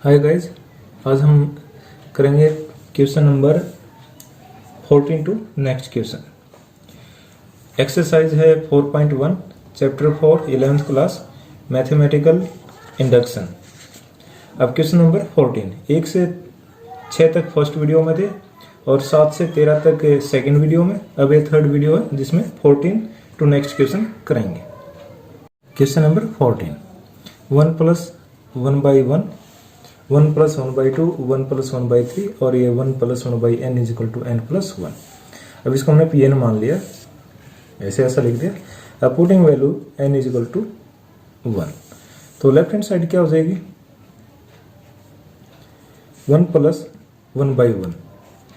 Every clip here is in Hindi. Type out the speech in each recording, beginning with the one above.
हाय गाइस, आज हम करेंगे question number 14 to next question. Exercise है 4.1 chapter 4 11th class mathematical induction. अब क्वेश्चन नंबर 14 1 से 6 तक फर्स्ट वीडियो में थे और 7 से 13 तक सेकंड वीडियो में। अब ये थर्ड वीडियो है जिसमें 14 टू नेक्स्ट क्वेश्चन करेंगे। Question number 14 1 plus 1/1 1 plus 1/2 1 plus 1/3 और ये 1 plus 1/n is equal to n plus 1। अब इसको हमने Pn मान लिया, ऐसा लिख दिया। अब putting value n is equal to 1, तो लेफ्ट हैंड साइड क्या हो जाएगी 1 प्लस 1/1,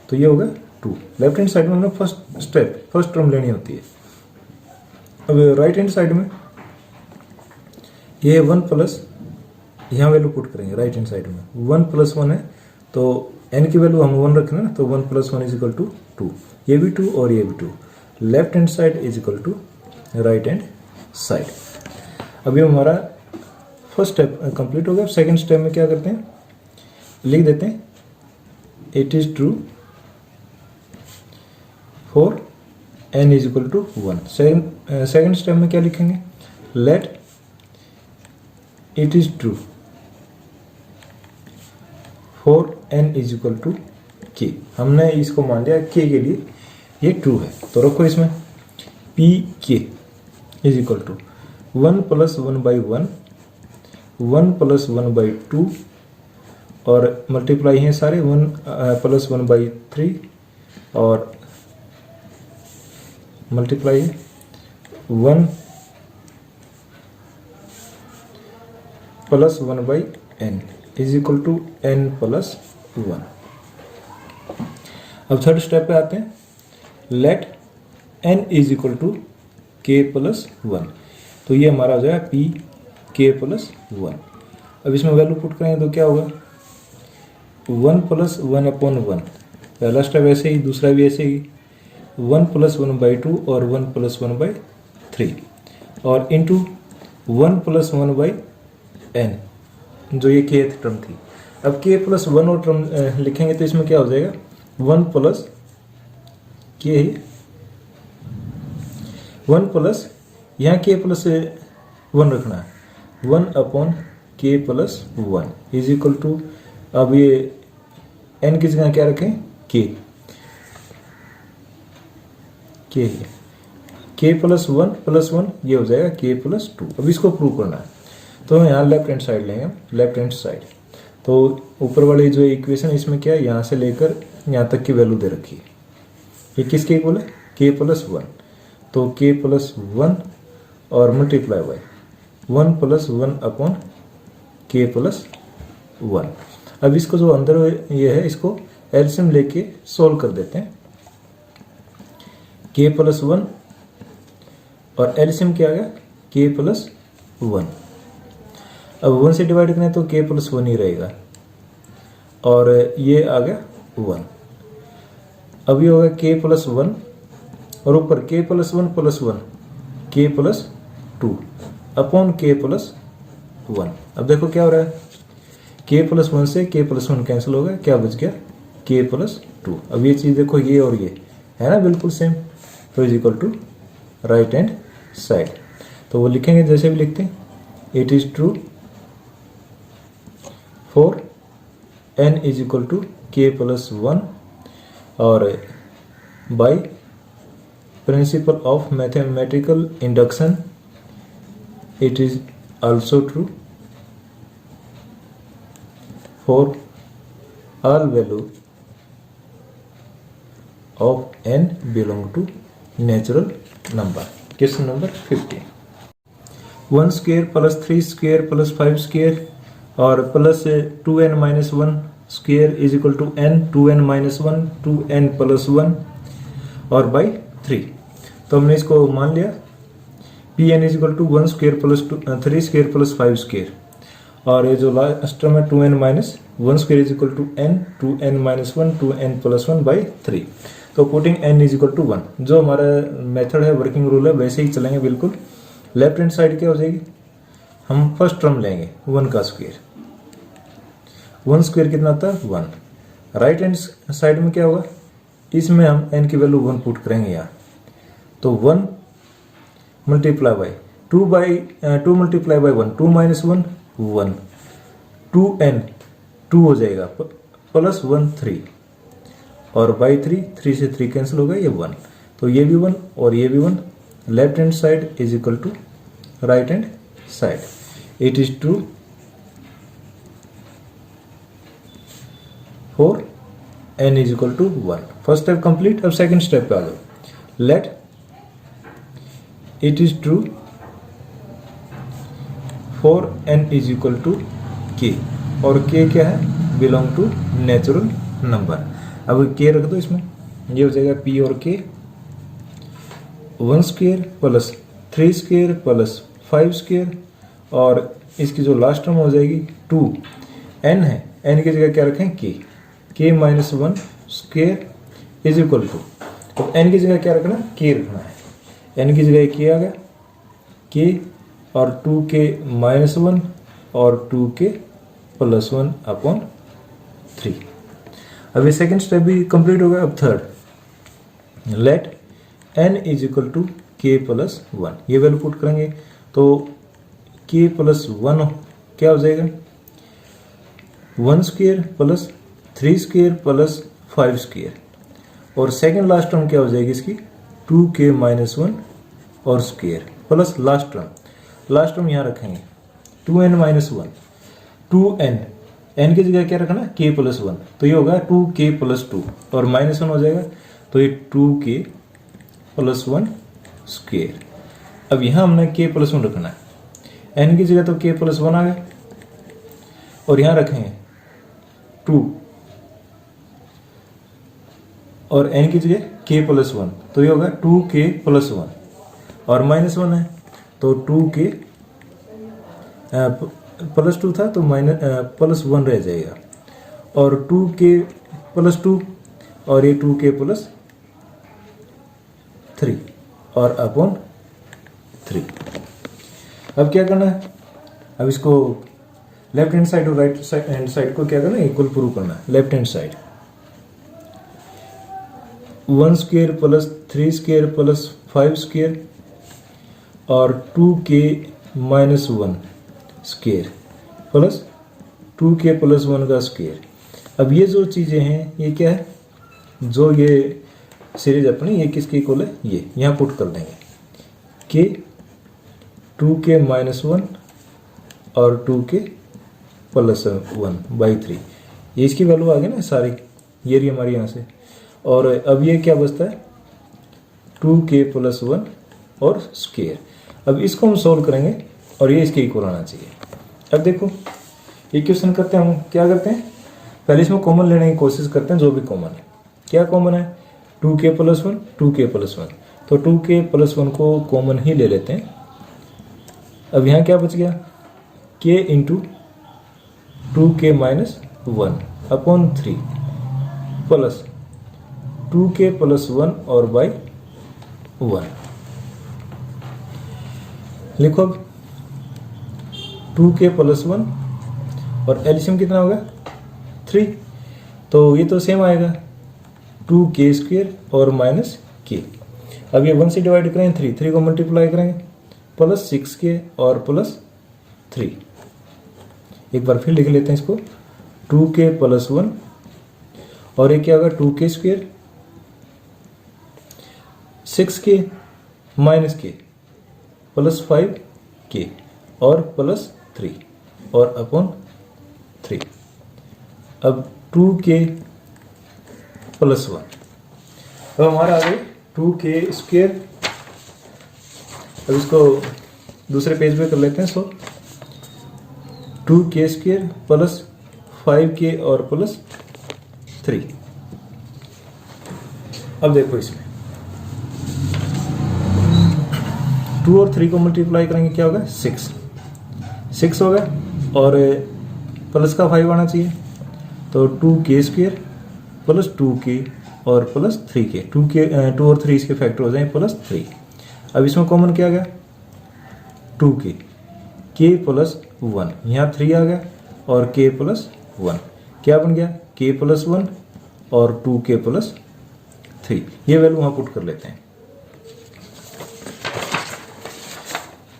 तो ये होगा 2। लेफ्ट हैंड साइड में हमें फर्स्ट टर्म लेनी होती है। अब राइट हैंड साइड में ये 1 प्लस, यहाँ वैल्यू पुट करेंगे राइट हैंड साइड में 1 प्लस 1 है तो n की वैल्यू हम 1 रखें ना, तो 1 प्लस 1 इज इक्वल टू 2, ये भी 2 और ये भी 2। Left hand side is equal to right hand side. अभी हमारा फर्स्ट स्टेप कंप्लीट हो गया। सेकंड स्टेप में क्या करते हैं, लिख देते हैं it is true for n is equal to 1। Second step में क्या लिखेंगे, let it is true for n is equal to k। हमने इसको मान लिया k के लिए ये ट्रू है, तो रखो इसमें p k is equal to 1 plus 1/1 1 plus 1/2 और मल्टीप्लाई हैं सारे 1 प्लस 1/3 और multiply 1 plus 1/n is equal to n plus 1। अब थर्ड स्टेप पे आते हैं, let n is equal to k plus 1, तो ये हमारा हो जाएगा p k प्लस 1। अब इसमें वैल्यू पुट करेंगे तो क्या होगा 1 प्लस 1/1, पहला स्टेप ऐसे ही, दूसरा भी ऐसे ही 1 प्लस 1/2 और 1 प्लस 1/3 और इंटू 1 प्लस 1/n जो ये k टर्म थी। अब k प्लस 1 और टर्म लिखेंगे तो इसमें क्या हो जाएगा 1 प्लस k 1 प्लस, यहाँ k प्लस 1 रखना है 1/k plus 1 is equal to, अब ये n की जगह क्या रखें k प्लस 1 ये हो जाएगा k प्लस 2। अब इसको प्रूव करना है तो यहाँ लेफ्ट हैंड साइड लेंगे, लेफ्ट हैंड साइड। तो ऊपर वाली जो इक्वेशन इसमें क्या है, यहाँ से लेकर यहाँ तक की वैल्यू दे रखी है। ये किसके इक्वल है k प्लस 1, तो k प्लस 1 और multiply by 1 plus 1/k plus 1। अब इसको जो अंदर ये है इसको एलसीएम लेके सोल्व कर देते हैं। k प्लस 1 और एलसीएम क्या आ गया k प्लस 1। अब 1 से डिवाइड करें तो k प्लस 1 ही रहेगा और ये आ गया 1। अब ये होगा k प्लस 1 और ऊपर k plus 1 plus 1 k plus 2 upon k plus 1। अब देखो क्या हो रहा है, k प्लस 1 से k प्लस 1 कैंसिल हो गया, क्या बच गया k प्लस 2। अब ये चीज देखो ये और ये है ना बिल्कुल सेम, तो is equal to right hand side. तो वो लिखेंगे जैसे भी लिखते हैं it is true for n is equal to k plus 1 और by principle of mathematical induction it is also true for all value of n belong to natural number. Question number 15 1 square plus 3 square plus 5 square और plus 2n minus 1 square is equal to n 2n minus 1 2n plus 1 और बाई 3। तो हमने इसको मान लिया Pn is equal to 1 square plus 3 square plus 5 square और ये जो लास्ट टर्म है 2n minus 1 square is equal to n 2n minus 1 2n plus 1 by 3। तो putting n is equal to 1, जो हमारा मेथड है वर्किंग रूल है वैसे ही चलेंगे बिल्कुल। लेफ्ट हैंड साइड क्या हो जाएगी, हम फर्स्ट टर्म लेंगे 1 का स्क्वायर 1 स्क्वायर कितना होता है 1। राइट हैंड साइड में क्या होगा, इसमें हम n की वैल्यू 1 पुट करेंगे यहाँ, तो 1 multiply by 2 multiply by 1 2 minus 1 1 2n 2 हो जाएगा प्लस 1 3 और बाई 3 से 3 कैंसिल हो गया, ये 1, तो ये भी 1 और ये भी 1। Left hand side is equal to right hand side, it is true for n is equal to 1। First step complete. अब सेकंड स्टेप पे आ जाओ। Let it is true for n is equal to k, और k क्या है, बिलोंग टू नेचुरल नंबर। अब k रख दो इसमें, ये हो जाएगा p और k 1 square plus 3 square plus 5 square, और इसकी जो लास्ट टर्म हो जाएगी 2 n है, n की जगह क्या रखें k minus 1 square is equal to, तो n की जगह क्या रखना, k रखना है। n की जगह k आ गया, k और 2k माइनस 1 और 2k प्लस 1 अपॉन 3। अब ये सेकेंड स्टेप भी कंप्लीट हो गया। अब third, let n is equal to k plus 1, ये वैल्यू पुट करेंगे तो k प्लस 1 क्या हो जाएगा 1 square plus 3 square plus 5 square, और सेकेंड लास्ट टर्म क्या हो जाएगी इसकी 2k माइनस 1 और स्क्वायर प्लस लास्ट टर्म यहाँ रखेंगे 2n माइनस 1 2n, n की जगह क्या रखना k प्लस 1, तो ये होगा 2k प्लस 2 और माइनस 1 हो जाएगा, तो ये 2k प्लस 1 स्क्वायर। अब यहाँ हमने k प्लस 1 रखना है, n की जगह तो k प्लस 1 आ गया, और यहाँ रखेंगे 2 और n की जगह k प्लस 1, तो ये होगा 2k प्लस 1 और माइनस 1 है, तो 2k प्लस 2 था तो माइनस प्लस 1 रह जाएगा, और 2k प्लस 2 और ये 2k प्लस 3 और अपॉन 3। अब क्या करना है, अब इसको लेफ्ट हैंड साइड और राइट हैंड साइड को क्या करना है, इक्वल प्रूव करना है। Left hand side 1 square plus 3 square plus 5 square और 2k minus 1 square plus 2k plus 1 का स्क्वायर। अब ये जो चीज़ें हैं ये क्या है, जो ये सीरीज अपनी ये किसके इक्वल है, ये यहाँ पुट कर देंगे k 2k माइनस 1 और 2k प्लस 1 बाई 3, ये इसकी वैल्यू आ गई ना सारी, ये रही हमारी यहाँ से। और अब ये क्या बचता है 2k प्लस 1 और स्क्वायर। अब इसको हम सोल्व करेंगे और ये इसके इक्वल आना चाहिए। अब देखो ये क्वेश्चन करते हैं, हम क्या करते हैं, पहले इसमें कॉमन लेने की कोशिश करते हैं, जो भी कॉमन है। क्या कॉमन है 2k प्लस 1 2k प्लस 1, तो 2k प्लस 1 को कॉमन ही ले लेते हैं। अब यहाँ क्या बच गया k into 2k minus 1 upon 3 plus 2k plus 1 और बाई 1। लिखो अब 2k प्लस 1 और एलसीएम कितना होगा 3, तो ये तो सेम आएगा 2k स्क्वायर और माइनस k। अब ये 1 से डिवाइड करेंगे 3 को मल्टीप्लाई करेंगे प्लस 6k और प्लस 3। एक बार फिर लिख लेते हैं इसको 2k प्लस 1 और ये क्या होगा 2k square 6k minus k plus 5k और प्लस 3 और अपॉन 3। अब 2k प्लस 1, अब हमारा आ गया 2k स्क्वायर। अब इसको दूसरे पेज पे कर लेते हैं। सो 2k स्क्वायर प्लस 5k और प्लस 3। अब देखो इसमें 2 और 3 को मल्टीप्लाई करेंगे क्या होगा 6 होगा और प्लस का 5 आना चाहिए, तो 2k स्क्वायर प्लस 2k और प्लस 3k 2 और 3 इसके फैक्टर हो जाए प्लस 3। अब इसमें कॉमन क्या आ गया 2k k प्लस 1, यहाँ 3 आ गया और k प्लस 1, क्या बन गया k प्लस 1 और 2k प्लस 3, ये वैल्यू वहां पुट कर लेते हैं।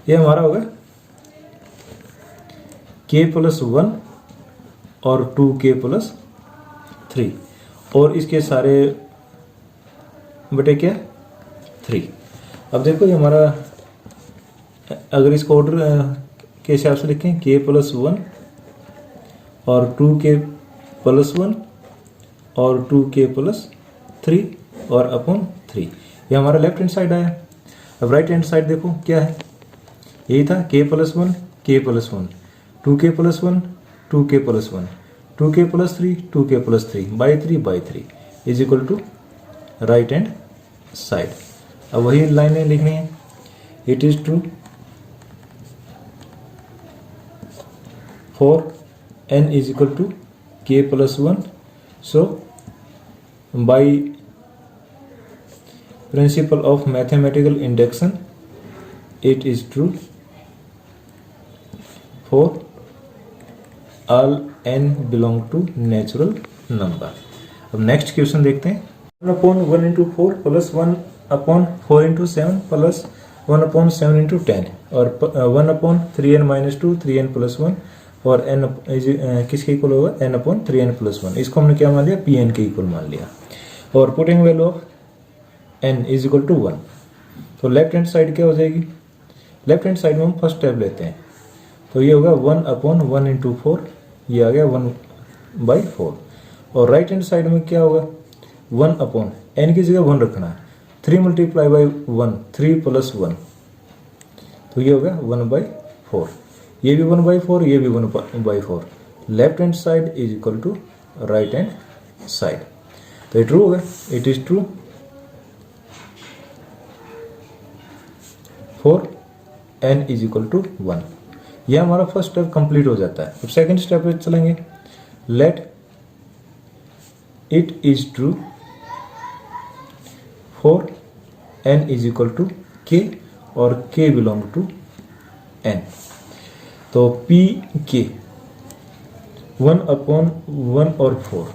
ये हमारा होगा k प्लस 1 और 2k प्लस 3 और इसके सारे बटे क्या 3। अब देखो ये हमारा, अगर इसको ऑर्डर के हिसाब से लिखें k प्लस 1 और 2k प्लस 1 और 2k प्लस 3 और अपॉन 3, ये हमारा लेफ्ट हैंड साइड आया। अब राइट हैंड साइड देखो क्या है, यही था k plus 1 k plus 1 2k plus 1 2k plus 1 2k plus 3 2k plus 3 by 3 is equal to right hand side. अब वही लाइनें लिखनी है, it is true for n is equal to k plus 1, so by principle of mathematical induction it is true for all n belong to natural number. अब नेक्स्ट क्वेश्चन देखते हैं। 1 upon 1 into 4 plus 1 upon 4 into 7 plus 1 upon 7 into 10 और 1 upon 3n minus 2 3n plus 1 और n किसके इक्वल होगा n अपॉन 3n प्लस 1। इसको हमने क्या मान लिया pn के इक्वल मान लिया और putting value of n is equal to 1। तो लेफ्ट हैंड साइड क्या हो जाएगी, लेफ्ट हैंड साइड में हम फर्स्ट स्टेप लेते हैं, तो ये होगा 1 अपॉन 1 इंटू 4, ये आ गया 1/4 और राइट हैंड साइड में क्या होगा 1 अपॉन n की जगह 1 रखना है, 3 मल्टीप्लाई बाई 1 3 प्लस 1, तो ये होगा 1/4, ये भी 1/4 ये भी 1/4। Left hand side is equal to right hand side, तो ये ट्रू होगा, it is true for n is equal to 1। यह हमारा फर्स्ट स्टेप कंप्लीट हो जाता है। अब सेकंड स्टेप पे चलेंगे, let it is true for n is equal to k और k बिलोंग टू n। तो p k 1 अपॉन 1 और 4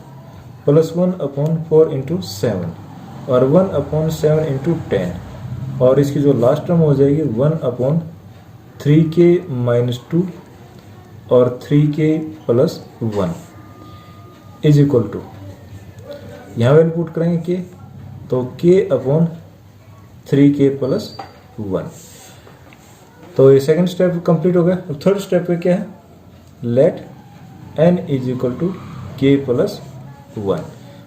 प्लस 1 अपॉन 4 इंटू 7 और 1 अपॉन 7 इंटू 10 और इसकी जो लास्ट टर्म हो जाएगी 1 अपॉन 3k माइनस 2 और 3k plus 1 is equal to, यहाँ वैल्यू पुट करेंगे k, तो k अपॉन 3k प्लस 1। तो ये सेकंड स्टेप कंप्लीट हो गया। और थर्ड स्टेप पे क्या है, let n is equal to k plus 1,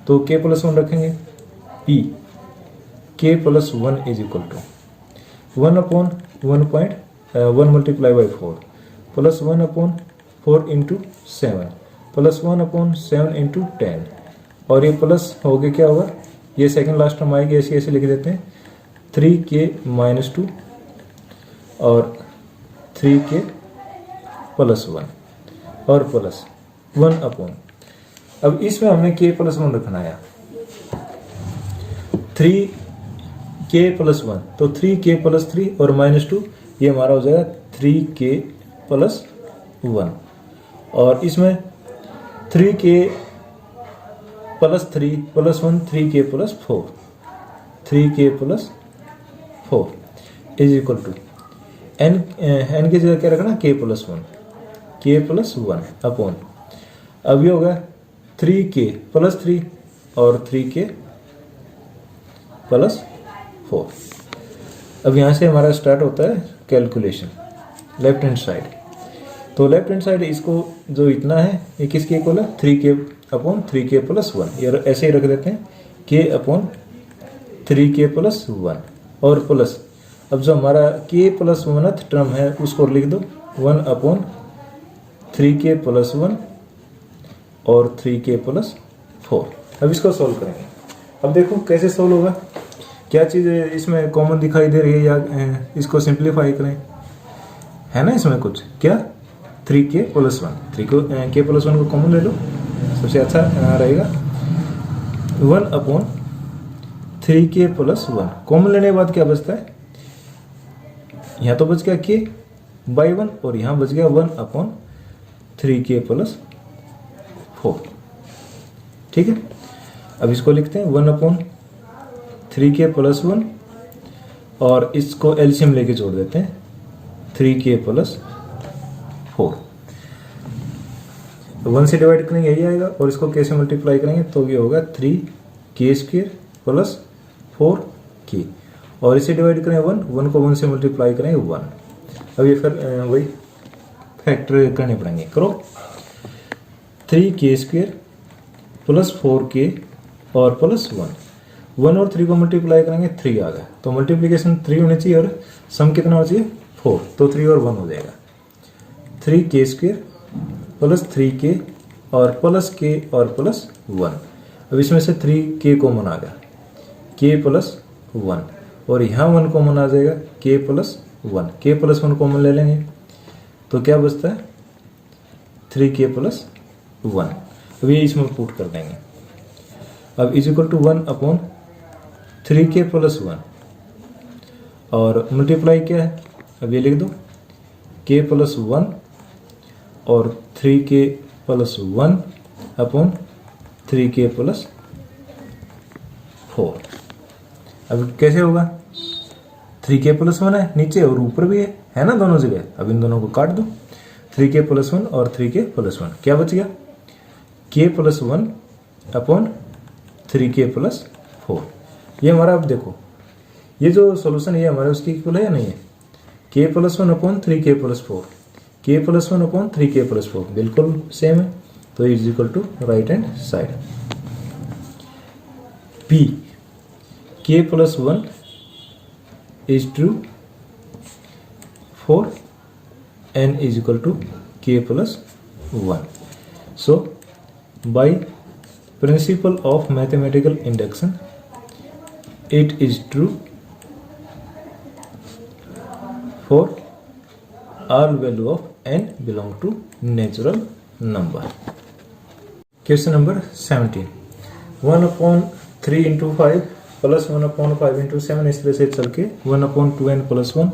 तो k प्लस 1 रखेंगे, p k plus 1 is equal to 1 upon 1 multiply by 4 plus 1 upon 4 into 7 plus 1 upon 7 into 10 और ये प्लस हो गया क्या होगा, ये सेकंड लास्ट टर्म आएगी, ऐसे ऐसे लिख देते हैं 3k माइनस 2 और 3k प्लस 1 और प्लस 1 अपॉन, अब इसमें हमने k प्लस 1 रखना है 3k प्लस 1, तो 3k प्लस 3 और माइनस 2, ये हमारा हो जाएगा 3k प्लस 1 और इसमें 3k plus 3 plus 1 3k plus 4 3k plus 4 is equal to n की जगह क्या रखना k प्लस 1 अपॉन, अब ये होगा 3k प्लस 3 और 3k प्लस 4। अब यहाँ से हमारा स्टार्ट होता है कैलकुलेशन लेफ्ट हैंड साइड। तो लेफ्ट हैंड साइड इसको जो इतना है ये किसके इक्वल है 3k अपॉन 3k प्लस 1, ये ऐसे ही रख देते हैं k अपॉन 3k प्लस 1 और प्लस, अब जो हमारा k प्लस 1th टर्म है उसको लिख दो 1 अपॉन 3k प्लस 1 और 3k प्लस 4। अब इसको सोल्व करेंगे। अब देखो कैसे सोल्व होगा, क्या चीज़ इसमें कॉमन दिखाई दे रही है या इसको सिंप्लीफाई करें, है ना इसमें कुछ, क्या 3k प्लस 1, 3k प्लस 1 को कॉमन ले लो, सबसे अच्छा रहेगा 1 अपॉन 3k प्लस 1, कॉमन लेने के बाद क्या बचता है, यहाँ तो बच गया k बाई 1 और यहाँ बच गया 1 अपॉन 3k प्लस 4। ठीक है, अब इसको लिखते हैं 1/3k + 1 और इसको एलसीएम लेके जोड़ देते हैं 3k + 4। 1 से डिवाइड करेंगे यही आएगा और इसको कैसे मल्टीप्लाई करेंगे तो ये होगा 3k² + 4k और इसे डिवाइड करें 1 को 1 से मल्टीप्लाई करेंगे 1। अब ये फिर वही फैक्टर करने पड़ेंगे। करो 3k² + 4k और +1 1 और 3 को मल्टीप्लाई करेंगे 3 आ गया तो मल्टीप्लिकेशन 3 होनी चाहिए और सम कितना होना चाहिए 4 तो 3 और 1 हो जाएगा 3k² + 3k और +k और +1। अब इसमें से 3k कॉमन आ गया k + 1 और यहाँ 1 कॉमन आ जाएगा k + 1 k + 1 कॉमन ले लेंगे तो क्या बचता है 3k + 1। अब ये इसमें पुट कर देंगे। अब = 1/3k + 1 और मल्टीप्लाई क्या है अब ये लिख दो k + 1 और 3k + 1/3k + 4। अब कैसे होगा 3k + 1 है नीचे और ऊपर भी है ना दोनों जगह। अब इन दोनों को काट दो 3k + 1 और 3k + 1 क्या बच गया k + 1/3k + 4। ये हमारा अब देखो ये जो सॉल्यूशन है हमारे उसकी इक्वल है या नहीं है k + 1/3k + 4 k + 1/3k + 4 बिल्कुल सेम है तो = right hand side. p k + 1 is true for n = k + 1. So by principle of mathematical induction it is true for all value of n belong to natural number. Question number 17 1/3 × 5 + 1/5 × 7 इस तरह से चल के 1/2n + 1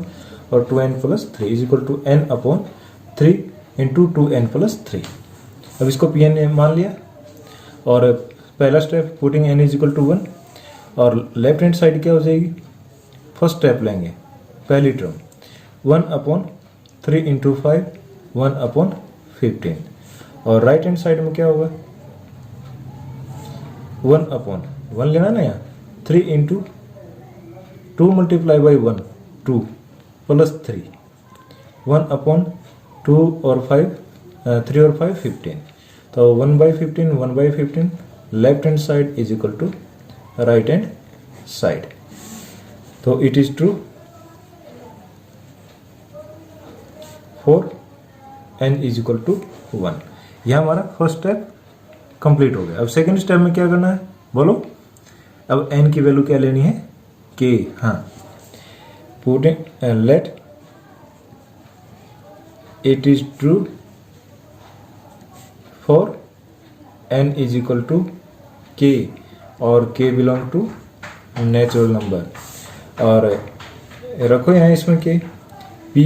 और 2n + 3 = n/3 × 2n + 3। अब इसको Pn मान लिया और पहला स्टेप पुटिंग n = 1 और लेफ्ट हैंड साइड क्या हो जाएगी फर्स्ट स्टेप लेंगे पहली टर्म 1/3 × 5 1/15 और राइट हैंड साइड में क्या होगा 1/1 लेना ना यहाँ 3 × 2 × 1 2 + 3 1/2 और 5 3 और 5 15 तो 1/15 1/15 left hand side = right hand side तो it is true for n = 1। यह हमारा फर्स्ट स्टेप कंप्लीट हो गया। अब सेकंड स्टेप में क्या करना है बोलो। अब n की वैल्यू क्या लेनी है k। हाँ putting let it is true for n = k और k belong to natural number और रखो यहाँ इसमें k p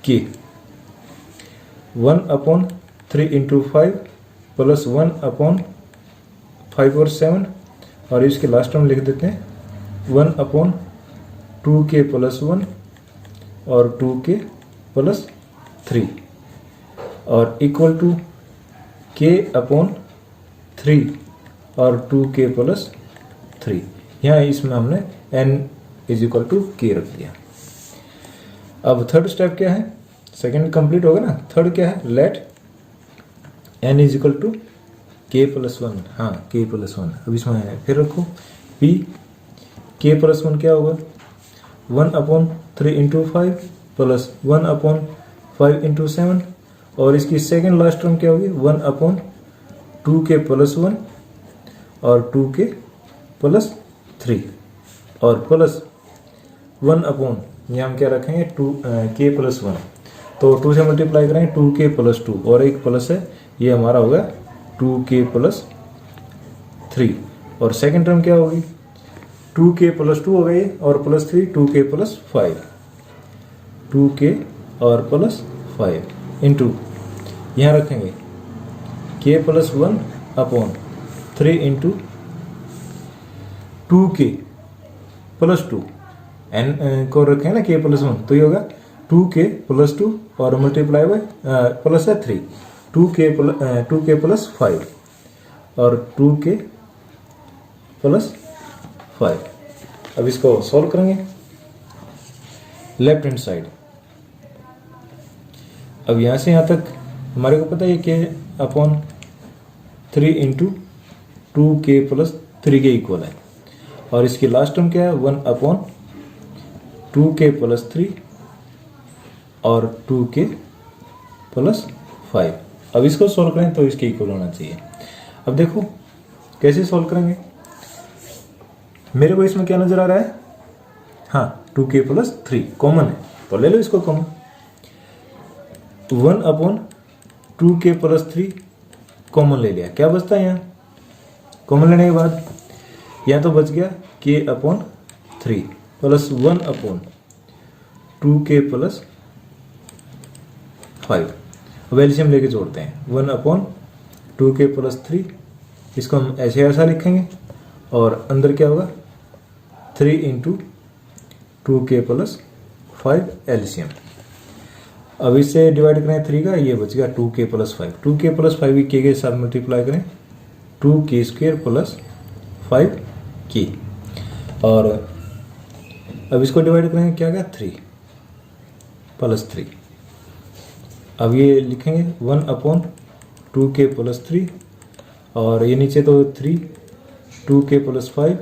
k 1/3 × 5 + 1/5 और 7 और इसके लास्ट टर्म लिख देते हैं 1/2k + 1 और 2k + 3 और इक्वल टू k/3 और 2k + 3। यहाँ इसमें हमने n = k रख दिया। अब थर्ड स्टेप क्या है सेकंड कंप्लीट होगा ना थर्ड क्या है लेट n = k + 1। हाँ k + 1 अब इसमें फिर रखो p k + 1 क्या होगा 1/3 × 5 + 1/5 × 7 और इसकी सेकंड लास्ट टर्म क्या होगी 1/2k + 1 और 2k + 3 और प्लस 1/, यहाँ हम क्या रखेंगे 2k + 1 तो 2 से मल्टीप्लाई करेंगे 2k + 2 और एक प्लस है ये हमारा होगा 2k + 3 और सेकंड टर्म क्या होगी 2k + 2 हो गई और +3 2k + 5 2k और +5 इंटू यहाँ रखेंगे k + 1 upon 3 into 2k plus 2, n को रखें ना k प्लस 1, तो ये होगा 2k प्लस 2 और मल्टीप्लाई बाय प्लस है 3, 2k प्लस 5 और 2k प्लस 5। अब इसको सॉल्व करेंगे लेफ्ट हैंड साइड। अब यहाँ से यहाँ तक हमारे को पता है कि अपॉन 3 इंटू 2k प्लस 3 के इक्वल है, और इसकी लास्ट टर्म क्या है 1 अपॉन 2k प्लस 3 और 2k प्लस 5। अब इसको सॉल्व करें तो इसके इक्वल होना चाहिए। अब देखो कैसे सॉल्व करेंगे, मेरे को इसमें क्या नजर आ रहा है, हाँ 2k प्लस 3 कॉमन है, तो ले लो इसको common. 1 upon 2k plus 3 common ले लिया, क्या बचता है यहाँ, कॉमन लेने के बाद यहाँ तो बच गया k upon 3 plus 1 upon 2k plus 5। अब एलसीएम लेके जोड़ते हैं, 1 अपॉन 2k प्लस 3, इसको हम ऐसे ऐसा लिखेंगे, और अंदर क्या होगा 3 इंटू 2k प्लस 5 एलसीएम। अब इससे डिवाइड करें 3 का, ये बच गया 2k plus 5, 2k plus 5 k के साथ मल्टीप्लाई करें 2k स्क्वायर प्लस 5k, और अब इसको डिवाइड करेंगे क्या गया 3 प्लस 3। अब ये लिखेंगे 1 अपॉन 2k प्लस 3, और ये नीचे तो 3 2k प्लस 5,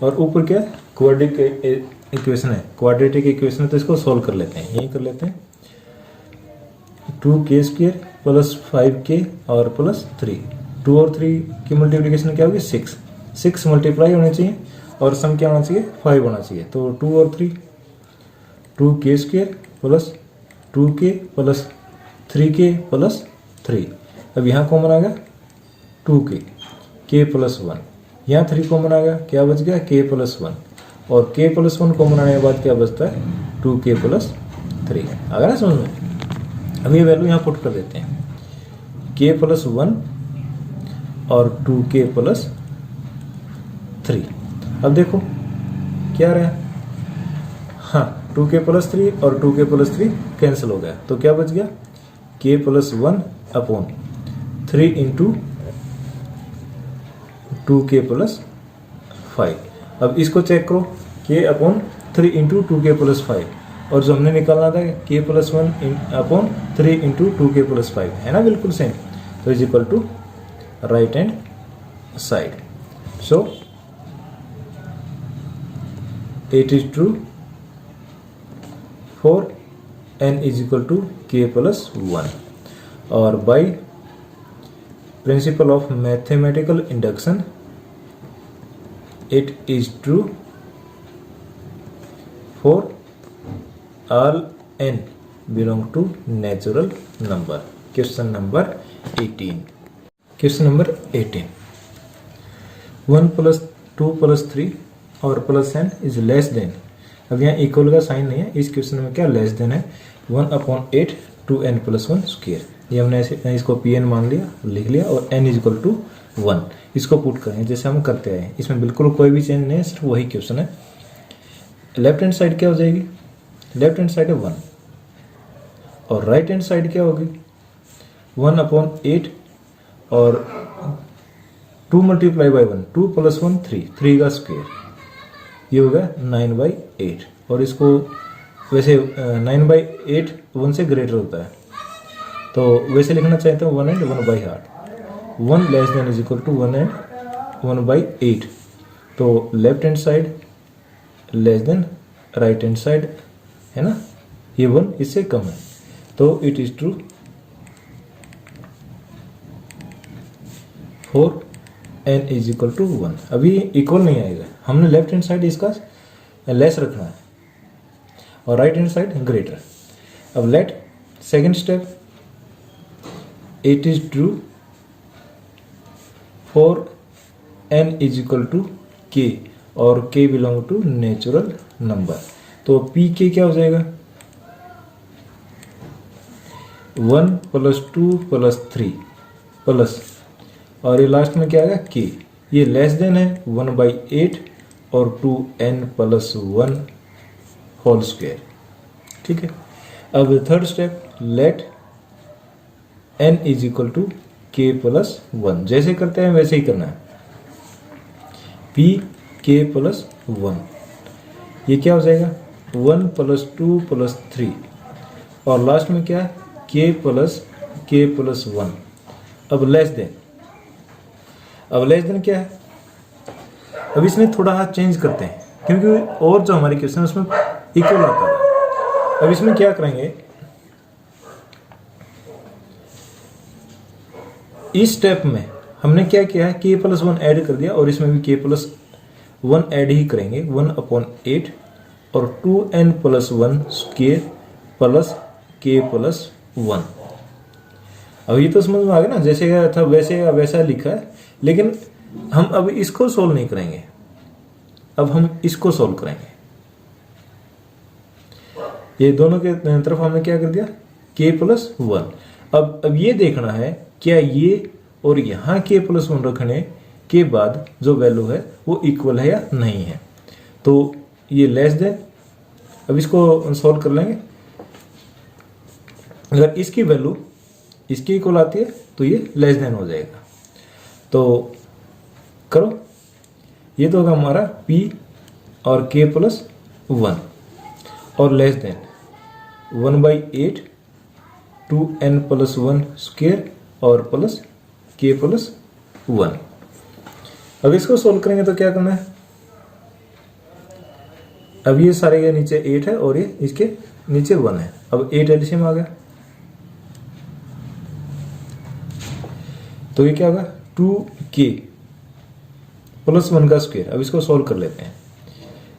और ऊपर क्या है क्वाड्रेटिक इक्वेशन है, क्वाड्रेटिक इक्वेशन है, तो इसको सॉल्व कर लेते हैं, यही कर लेते हैं 2k स्क्वायर प्लस 5k और प्लस 3, 2 और 3 की मल्टीप्लिकेशन क्या होगी 6 मल्टीप्लाई होने चाहिए, और सम क्या होना चाहिए 5 होना चाहिए, तो 2 और 3 2k square plus 2k plus 3k plus 3। अब यहाँ कॉमन आ गया 2k, k प्लस 1, यहाँ 3 कॉमन आ गया, क्या बच गया k प्लस 1, और k प्लस 1 कॉमन आने के बाद क्या बचता है 2k प्लस 3। आ गया ना समझ में। अब ये वैल्यू यहाँ पुट कर देते हैं, k प्लस 1 और 2k प्लस 3। अब देखो क्या रहा है, हाँ 2k प्लस 3 और 2k प्लस 3 कैंसिल हो गया, तो क्या बच गया k plus 1 upon 3 into 2k plus 5। अब इसको चेक करो, k upon 3 into 2k plus 5, और जो हमने निकालना था k plus 1 upon 3 into 2k plus 5, है ना बिल्कुल सेम, तो is equal to right hand side. So it is true for n is equal to k plus 1, और by principle of mathematical induction it is true for all n belong to natural number। Question number 18, question number 18, 1 plus 2 plus 3 और plus n is less than. अब यहाँ इक्वल का साइन नहीं है, इस क्वेश्चन में क्या लेस देन है 1 अपॉन 8 2n प्लस 1 स्क्वायर। ये हमने ऐसे इसको pn मान लिया, लिख लिया, और n इज इक्वल टू 1, इसको पुट करें जैसे हम करते आए, इसमें बिल्कुल कोई भी चेंज नहीं है, सिर्फ वही क्वेश्चन है। लेफ्ट हैंड साइड क्या हो जाएगी, लेफ्ट हैंड साइड है 1, और राइट हैंड साइड क्या होगी 1 अपॉन 8 और 2 मल्टीप्लाई बाई 1, 2 प्लस 1 3 का स्क्वायर, ये होगा 9/8। और इसको वैसे 9/8 1 से ग्रेटर होता है, तो वैसे लिखना चाहते हैं 1 and 1/8, 1 less than is equal to 1 and 1/8, तो left hand side less than right hand side, है ना, ये 1 इससे कम है, तो it is true for n is equal to 1। अभी इक्वल नहीं आएगा, हमने लेफ्ट हैंड साइड इसका लेस रखना है और राइट हैंड साइड ग्रेटर। अब let second step, it is true for n is equal to k और k belong to natural number, तो pk क्या हो जाएगा 1 प्लस 2 प्लस 3 प्लस, और ये लास्ट में क्या आएगा के। ये लेस देन है 1/8 और 2n+1 होल स्क्वायर। ठीक है। अब third step, late n = k+1। जैसे करते हैं वैसे ही करना है, p k+1। ये क्या हो जाएगा 1 + 2 + 3 और लास्ट में क्या है k+1। अब लेस देन क्या है, अब इसमें थोड़ा हाथ चेंज करते हैं क्योंकि और जो हमारे क्वेश्चन उसमें इक्वल आता था। अब इसमें क्या करेंगे, इस स्टेप में हमने क्या किया है k+1 ऐड कर दिया और इसमें भी k+1 ऐड ही करेंगे 1/8 और 2n+1 स्क्वायर प्लस k+1। अब ये तो समझ में आ गया ना, जैसे था वैसे वैसा लिखा है, लेकिन हम अब इसको सोल्व नहीं करेंगे, अब हम इसको सोल्व करेंगे। ये दोनों के तरफ हमने क्या कर दिया k+1। अब ये देखना है क्या ये और यहाँ k+1 रखने के बाद जो वैल्यू है वो इक्वल है या नहीं है। तो ये लेस देन, अब इसको सॉल्व कर लेंगे। अगर इसकी वैल्यू इसकी इक्वल आती है तो ये लेस देन हो जाएगा। तो करो, ये तो होगा हमारा p और k+1 और लेस देन 1/8 2n+1 स्क्वायर और प्लस k+1। अब इसको सोल्व करेंगे तो क्या करना है, अब ये सारे के नीचे 8 है और ये इसके नीचे 1 है। अब 8 एलसीएम आ गया तो ये क्या होगा 2k+1 का स्क्वायर। अब इसको सोल्व कर लेते हैं,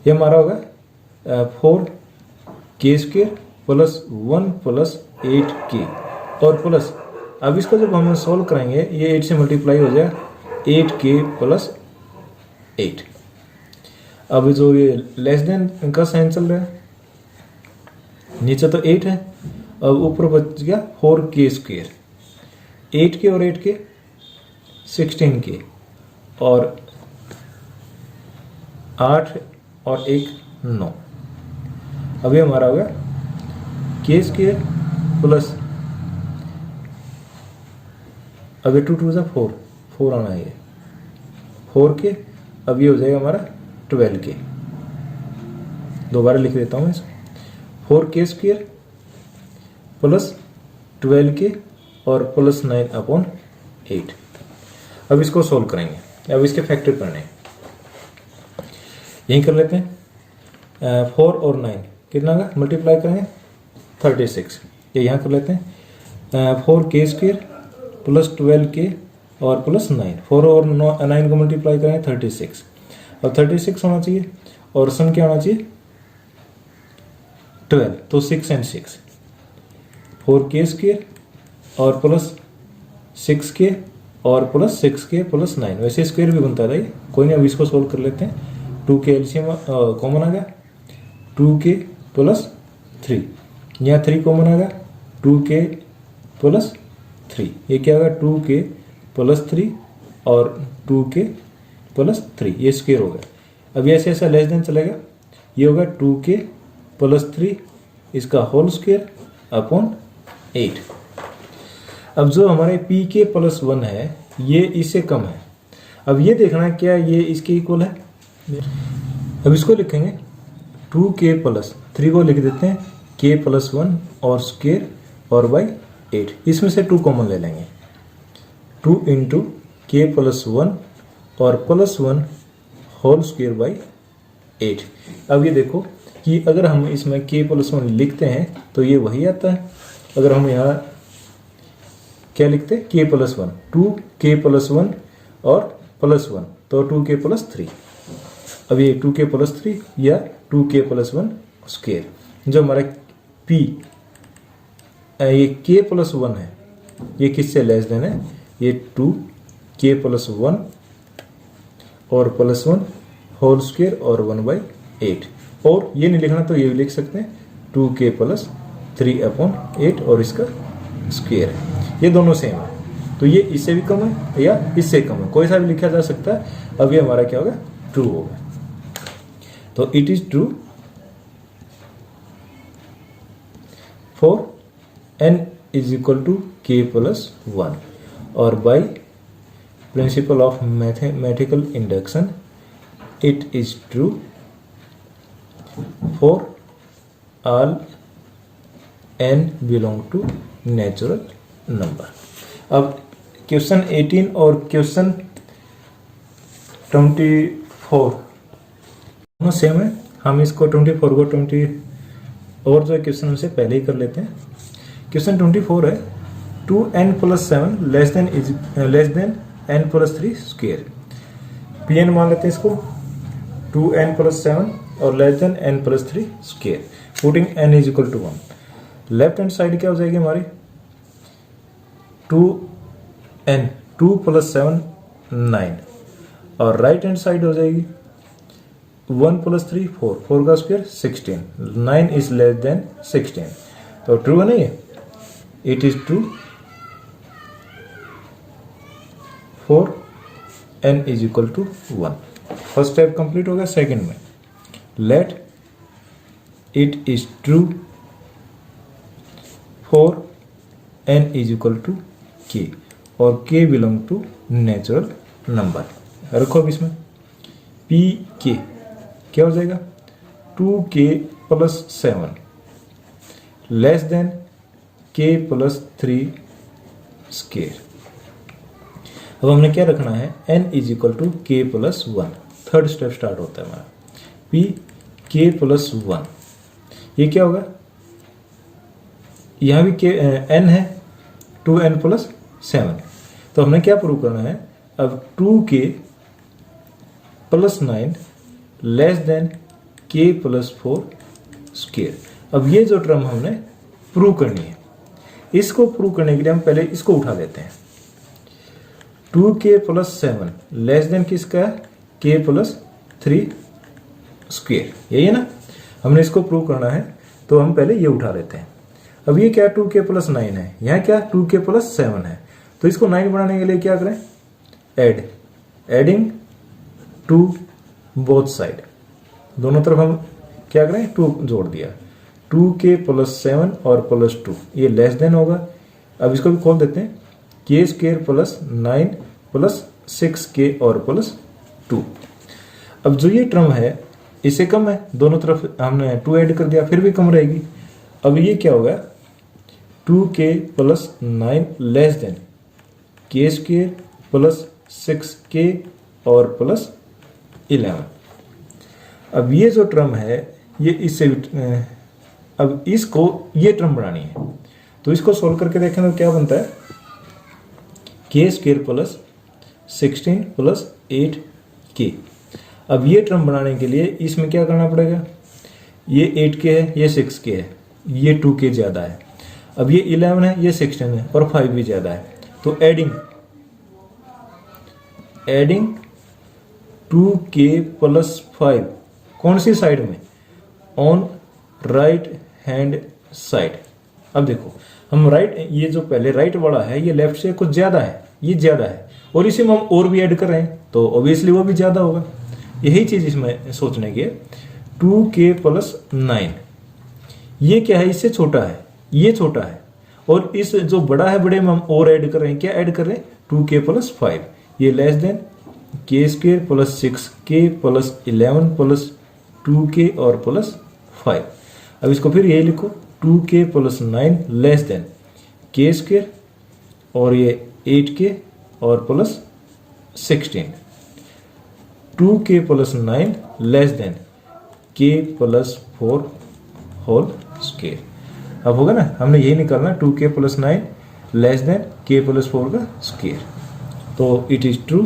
ये हमारा होगा 4k² + 1 + 8k और प्लस, अब इसको जब हम सोल्व करेंगे ये 8 से मल्टीप्लाई हो जाएगा 8k + 8। अब जो ये लेस देन का साइन चल रहा है, नीचे तो 8 है, अब ऊपर बच गया 4k²। 8k और 8k 16k और 8 और 1 9। अब ये हमारा होगा k² प्लस, अब ये 2 2 जा 4 आना है, ये 4k। अब ये हो जाएगा हमारा 12k। दोबारा लिख देता हूँ इसको, 4k² प्लस 12k और प्लस 9/8। अब इसको सोल्व करेंगे, अब इसके फैक्टर करने हैं, यहीं कर लेते हैं। 4 और 9 कितना का मल्टीप्लाई करेंगे 36, ये यहाँ कर लेते हैं। 4k² प्लस 12k और प्लस 9, 4 और 9 को मल्टीप्लाई करेंगे 36। अब 36 होना चाहिए और सम क्या होना चाहिए 12, तो 6 and 6 4k² और प्लस 6k और प्लस 6k प्लस 9, वैसे स्क्वायर भी बनता है, कोई नहीं। अब इसको सोल्व कर लेते हैं। 2k एलसीएम कॉमन आ गया, 2k + 3, यहाँ 3 कॉमन आ गया, 2k + 3, ये क्या होगा 2k + 3 और 2k + 3, ये स्क्वायर हो गया। अब ऐसे ऐसा लेस देन चलेगा, ये होगा 2k + 3 इसका होल स्क्वायर अपॉन 8। अब जो हमारे pk+1 है ये इससे कम है। अब ये देखना है क्या ये इसके इक्वल है। अब इसको लिखेंगे 2k + 3 को लिख देते हैं k+1 और स्क्वायर और बाई 8, इसमें से 2 कॉमन ले लेंगे, 2 × k+1 और +1 होल स्क्वायर बाई 8। अब ये देखो कि अगर हम इसमें k+1 लिखते हैं तो ये वही आता है। अगर हम यहाँ क्या लिखते हैं k+1, 2k+1 और +1 तो 2k + 3। अब ये 2k + 3 या 2k+1 स्क्वायर, जो हमारा p ये k+1 है ये किससे लेस देन है, ये 2k+1 और +1 होल स्क्वायर और 1/8। और ये नहीं लिखना तो ये भी लिख सकते हैं 2k + 3/8 और इसका स्क्वायर है, ये दोनों सेम है। तो ये इससे भी कम है या इससे कम है, कोई सा भी लिखा जा सकता है। अब ये हमारा क्या होगा, ट्रू होगा। तो it is true for n is equal to k plus 1 और by principle of mathematical induction it is true for all n belong to natural number. अब क्वेश्चन 18 और क्वेश्चन 24 दोनों सेम है। हम इसको 24 को 20 और जो क्वेश्चन हमसे पहले ही कर लेते हैं। क्वेश्चन 24 है 2n plus 7 less than n plus 3 square. Pn मान लेते हैं इसको 2n प्लस 7 और less than n plus 3 square. Putting n is equal to 1। Left hand side क्या हो जाएगी हमारी 2n 2 प्लस 7 9 और राइट हैंड साइड हो जाएगी 1 प्लस 3 4 4 का स्क्वायर 16 9 इज लेस देन 16। तो ट्रू है ना ये, it is true for n is equal to 1। First step complete हो गया। सेकंड में let it is true for n is equal to k और k belong to natural number. रखो अब इसमें p k क्या हो जाएगा 2k plus 7 less than k plus 3 square. अब हमने क्या रखना है n is equal to k plus 1। Third step start होता है हमारा p k प्लस 1। ये क्या होगा, यहाँ भी k n है 2n प्लस 7। तो हमने क्या प्रूव करना है अब 2k plus 9 less than k plus 4 square. अब ये जो टर्म हमने प्रूव करनी है, इसको प्रूव करने के लिए हम पहले इसको उठा लेते हैं। 2k प्लस 7 लेस देन किसका है k प्लस 3 स्क्वेयर, यही है ना। हमने इसको प्रूव करना है तो हम पहले ये उठा लेते हैं। अब ये क्या 2k प्लस 9 है, यहाँ क्या 2k प्लस 7 है। तो इसको 9 बनाने के लिए क्या करें एडिंग टू बोथ साइड, दोनों तरफ हम क्या करें 2 जोड़ दिया। 2k प्लस 7 और प्लस 2 ये लेस देन होगा। अब इसको भी खोल देते हैं k square plus 9 plus 6k और प्लस 2। अब जो ये टर्म है इससे कम है, दोनों तरफ हमने 2 ऐड कर दिया फिर भी कम रहेगी। अब ये क्या होगा 2k plus 9 less than k square plus 6k और प्लस 11। अब ये जो टर्म है ये इससे अब इसको ये टर्म बनानी है तो इसको सोल्व करके देखें तो क्या बनता है k square plus 16 plus 8k। अब ये टर्म बनाने के लिए इसमें क्या करना पड़ेगा, ये 8k है ये 6k है ये 2k ज़्यादा है। अब ये 11 है ये 16 है और 5 भी ज़्यादा है। तो एडिंग 2k प्लस 5 कौन सी साइड में, ऑन राइट हैंड साइड। अब देखो हम राइट, ये जो पहले राइट वाला है ये लेफ्ट से कुछ ज़्यादा है, ये ज़्यादा है और इसी में हम और भी ऐड कर रहे हैं तो ऑब्वियसली वो भी ज़्यादा होगा। यही चीज़ इसमें सोचने के 2k प्लस 9 ये क्या है इससे छोटा है, ये छोटा है और इस जो बड़ा है बड़े में हम और ऐड कर रहे हैं, क्या ऐड कर रहे हैं 2k प्लस 5 ये less than k square plus 6k plus 11 plus 2k और प्लस 5। अब इसको फिर यही लिखो 2k plus 9 less than k square और ये 8k और plus 16। 2k plus 9 less than k plus 4 whole square. अब होगा ना, हमने यही निकालना 2k plus 9 less than k plus 4 का स्क्वेयर। तो it is true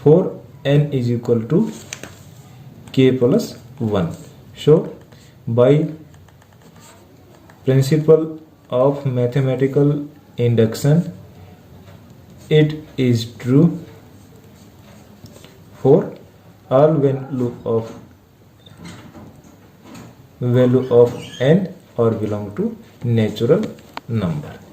for n is equal to k plus 1। So by principle of mathematical induction it is true for all value of n or belong to natural number.